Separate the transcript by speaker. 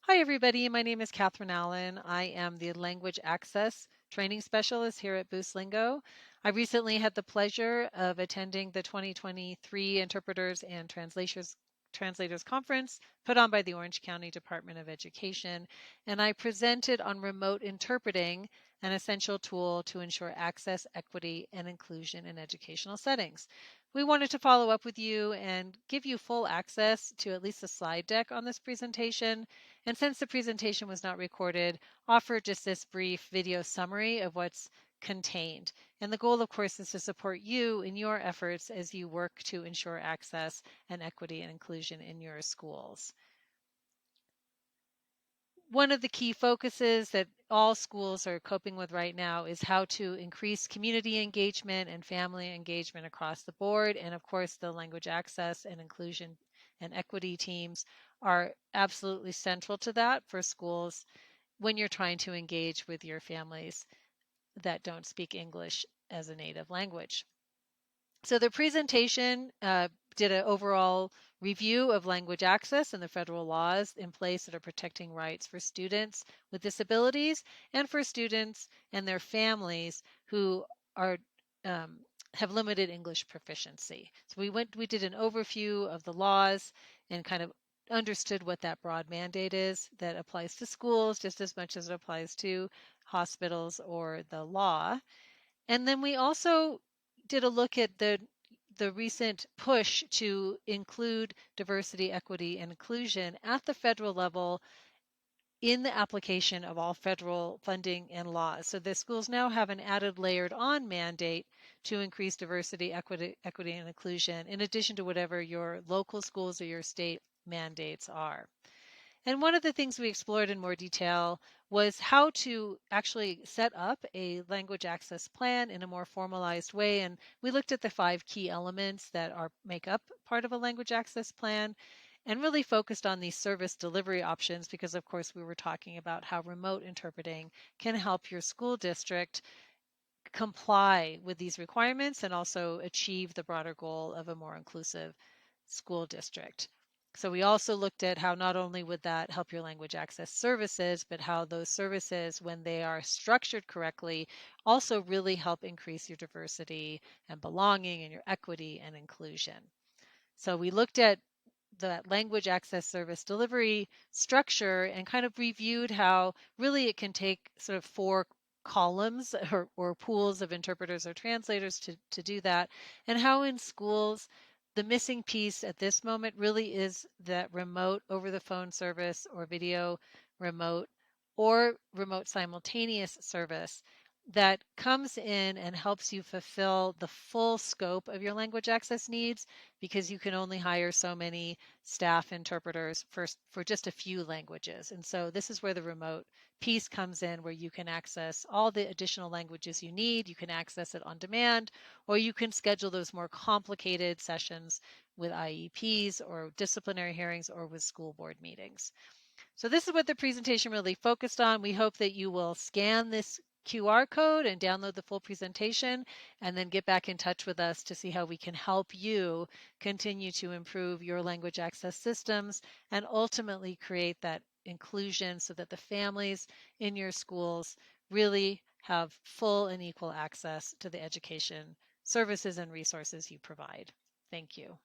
Speaker 1: Hi, everybody. My name is Katharine Allen. I am the Language Access Training Specialist here at Boostlingo. I recently had the pleasure of attending the 2023 Interpreters and Translators Conference put on by the Orange County Department of Education, and I presented on remote interpreting, an essential tool to ensure access, equity, and inclusion in educational settings. We wanted to follow up with you and give you full access to at least a slide deck on this presentation. And since the presentation was not recorded, offer just this brief video summary of what's contained. And the goal, of course, is to support you in your efforts as you work to ensure access and equity and inclusion in your schools. One of the key focuses that all schools are coping with right now is how to increase community engagement and family engagement across the board. And of course, the language access and inclusion and equity teams are absolutely central to that for schools when you're trying to engage with your families that don't speak English as a native language. So the presentation did an overall review of language access and the federal laws in place that are protecting rights for students with disabilities and for students and their families who are have limited English proficiency. So we did an overview of the laws and kind of understood what that broad mandate is that applies to schools just as much as it applies to hospitals or the law. And then we also did a look at the recent push to include diversity, equity, and inclusion at the federal level in the application of all federal funding and laws. So the schools now have an added layered on mandate to increase diversity, equity, and inclusion, in addition to whatever your local schools or your state mandates are. And one of the things we explored in more detail was how to actually set up a language access plan in a more formalized way. And we looked at the 5 key elements that make up part of a language access plan and really focused on these service delivery options because, of course, we were talking about how remote interpreting can help your school district comply with these requirements and also achieve the broader goal of a more inclusive school district. So we also looked at how not only would that help your language access services, but how those services, when they are structured correctly, also really help increase your diversity and belonging and your equity and inclusion. So we looked at that language access service delivery structure and kind of reviewed how really it can take sort of 4 columns or pools of interpreters or translators to do that, and how in schools the missing piece at this moment really is that remote over the phone service or video remote or remote simultaneous service that comes in and helps you fulfill the full scope of your language access needs because you can only hire so many staff interpreters for just a few languages. And so this is where the remote piece comes in, where you can access all the additional languages you need. You can access it on demand, or you can schedule those more complicated sessions with IEPs or disciplinary hearings or with school board meetings. So this is what the presentation really focused on. We hope that you will scan this QR code and download the full presentation and then get back in touch with us to see how we can help you continue to improve your language access systems and ultimately create that inclusion so that the families in your schools really have full and equal access to the education services and resources you provide. Thank you.